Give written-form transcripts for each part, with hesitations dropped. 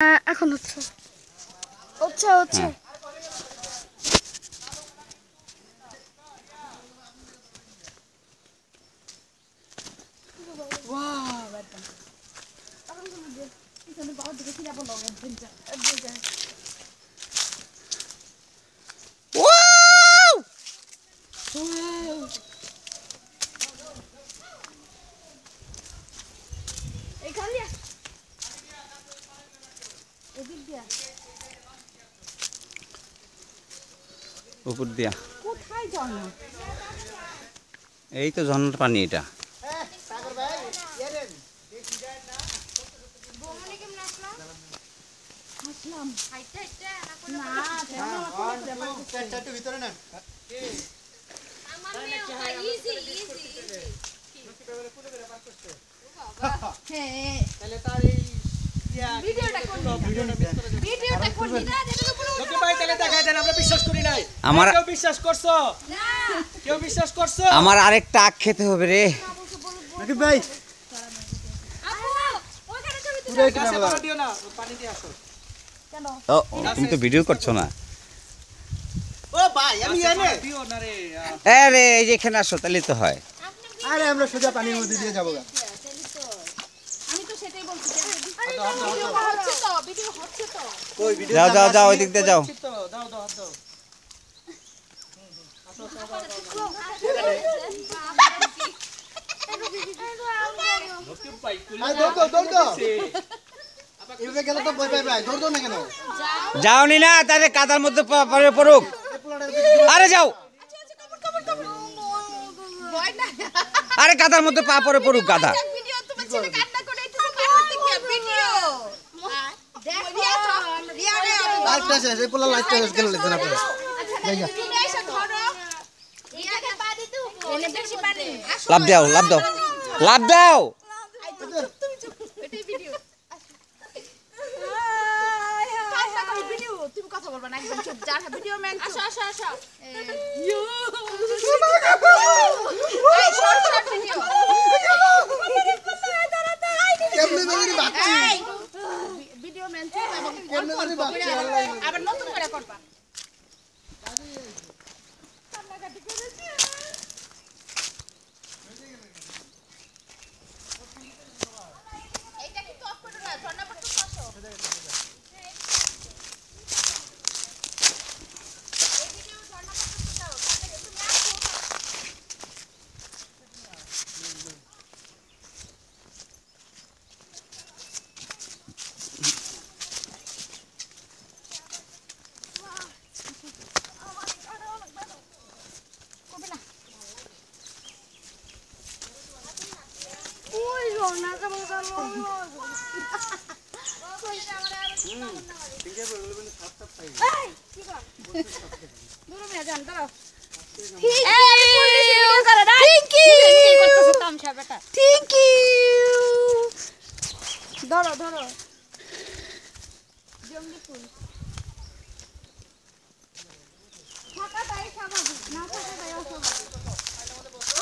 এখন হচ্ছে হচ্ছে হচ্ছে উপর দিয়া কোথায় ঝর্ণা? এই তো ঝর্ণার পানি এটা। আমার আরেকটা আখ খেতে হবে রে। তুমি তো ভিডিও করছো না। আরে এই যে এখানে আসো তাহলে তো হয়। আরে আমরা সোজা পানির মধ্যে দিয়ে যাবো। যাও যাও যাও ওই দিক দিয়ে যাও। যাওনি না তাহলে কাদার মধ্যে পড়ুক। আরে যাও, আরে কাদার মধ্যে পা পরে পড়ুক গাদা। লাভ দাও লাভ দাও লাভ দাও। আবার নতুন করে করবা। ধরো ধরো জঙ্গলি ফুল থাকাটাই স্বাভাবিক, না থাকাটাই অস্বাভাবিক।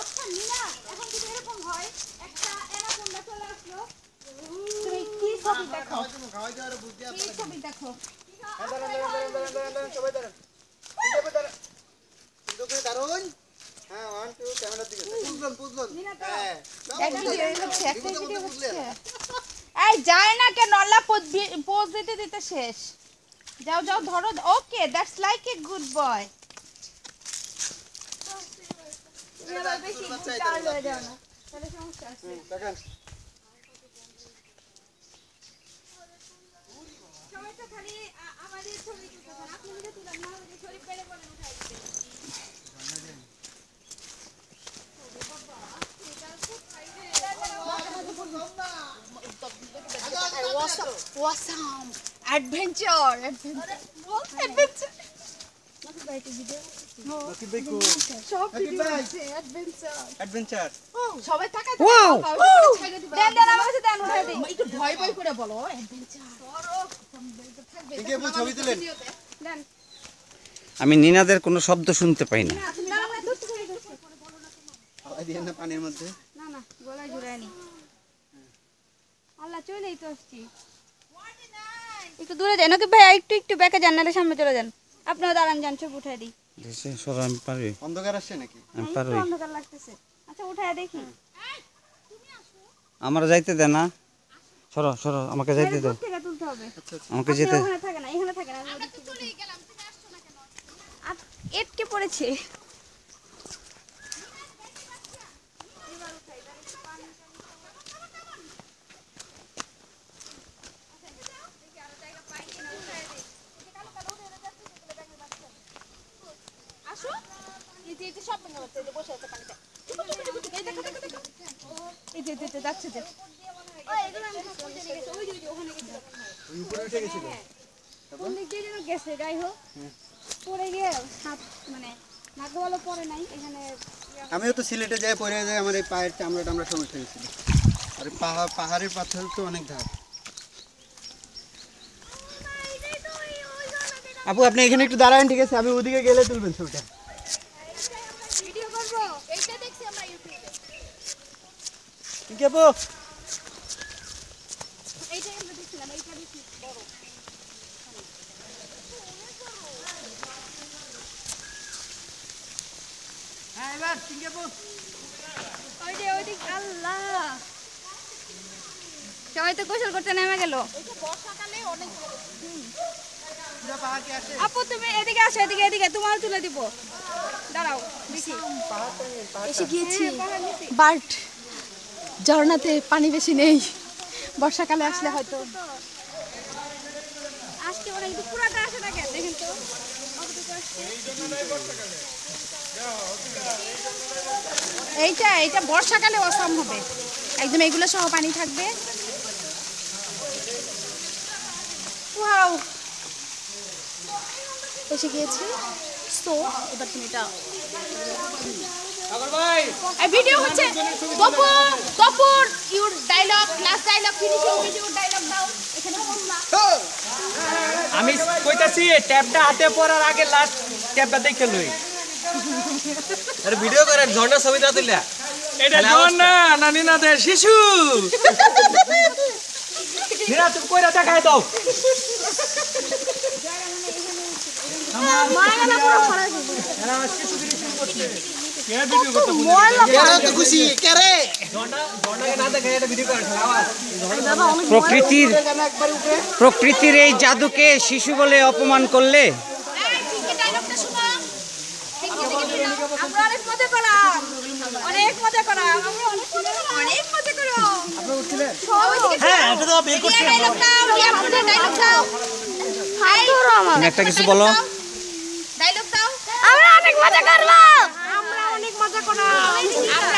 আচ্ছা নীলা, এখন যদি এরকম হয় একটা অ্যানাকোন্ডা চলে আসলো, তুমি কি ছবি দেখো? কি ছবি দেখো? এই যায় না কেন? আল্লাহ পোজ দিতে দিতে শেষ। যাও যাও ধরো। Okay, that's like a good boy. তাহলে সমস্যা আছে। সময়টা খালি আমাদের ছবি তুলতেছেন, আপনি নিজে তুলেন না, ওই যে শরীফ বেড়ে বলেন উঠাই দিতে। Awesome adventure adventure অ্যাডভেঞ্চার সবাই তাকায় ছেড়ে দিবা। দেন দেন আমার কাছে দেন, উঠাই দেই। একটু ভয় ভয় করে বলো অ্যাডভেঞ্চার। ছবি তুলেন। দেন আমি নিনাদের কোনো শব্দ শুনতে পাই না। পানির মধ্যে না না গলায় জড়ায়নি। আল্লাহ চলেই তো আসছি। একটু দূরে যান ওকে ভাই, একটু একটু ব্যাকে যান, নাহলে সামনে চলে যান। আপনারা দাঁড়ান, যান, সব উঠাই দিই। সর, আমি পারি, অন্ধকার আসছে নাকি? আমি একটু পারি। অন্ধকার লাগতেছে। আচ্ছা উঠাই দেখি। আমার যাইতে দে না, সরো সরো, আমাকে যাইতে দাও, দূর থেকে তুলতে হবে। আমাকে আপনি যেতে। ওখানে থাকেন না, এখানে থাকেন। আমি ওদিক থেকে তুলি। এটকে পড়েছে। আসো, এই যে সব ভেঙে যাচ্ছে, এই যে বসে আছে পানিতে। এই দেখো দেখো দেখো, এই যে যাচ্ছে যে। ওই এগুলো আমি সব খুঁজে নিয়ে গেছি, ওই যে ওখানে গেছিল। ওই উপরে উঠে গেছিল। কোন দিক দিয়ে যেন গেছে, যাই হোক পড়ে গিয়ে হাত মানে ভাগ্য ভালো পড়ে নাই এখানে। আমিও তো সিলেটে যাই, পরে যাই, আমার এই পায়ের চামড়া টামড়া সব উঠে গেছিল। আর পাহাড়ের পাথর তো অনেক ধাপ। আপু আপনি এখানে একটু দাঁড়ান, ঠিক আছে? আমি ওদিকে গেলে তুলবেন ছবিটা। ভিডিও করবো, এইটা দেখছি আমরা ইউটিউবে। ঠিক আপু, এইটা আমরা দেখছিলাম, এইটা দেখছি বড়। হ্যাঁ এবার ঠিক আপু। ওই যে ওইদিক, আল্লাহ, সবাই তো গোসল করতে নেমে গেল। বর্ষাকালে অনেক পুরো পাহাড় কি আসে? আপু তুমি এদিকে আসো, এদিকে এদিকে, তোমার তুলে দিব। দাঁড়াও দেখি। এসে গিয়েছি পাহাড় নিচে। বাট ঝর্ণাতে পানি বেশি নেই, বর্ষাকালে আসলে হয়তো। আজকে ওরা কিন্তু পুরাটা আসে না কেন, দেখেন তো কতটুকু আসছে। এইটা বর্ষাকালে অসম হবে, একদম এগুলো সহ পানি থাকবে। ওয়াও, এসে গিয়েছি। সো এবার তুমি এটা ভিডিও হচ্ছে। তপুর your dialogue, last dialogue, finishing video dialogue দাও এখানে বললা। আমি কইতাছি ট্যাবটা হাতে পড়ার আগে লাস্ট ট্যাবটা দেখে লই। আরে ভিডিও করেন, ঝর্ণা ছবি দাও তুইলা। এটা ঝর্ণা না নিনাদের শিশু। নিনা তুমি কইরা দেখাই দাও। প্রকৃতির এই জাদুকে শিশু বলে অপমান করলে আমরা অনেক মজা করলাম, অনেক মজা করলাম, আমরা অনেক মজা করলাম। হ্যাঁ এটা তো বের করছি। ডায়লগ দাও, ডায়লগ দাও। হাই তুমি একটা কিছু বলো। ডায়লগ দাও। আমরা অনেক মজা করলাম, আমরা অনেক মজা করলাম, আমরা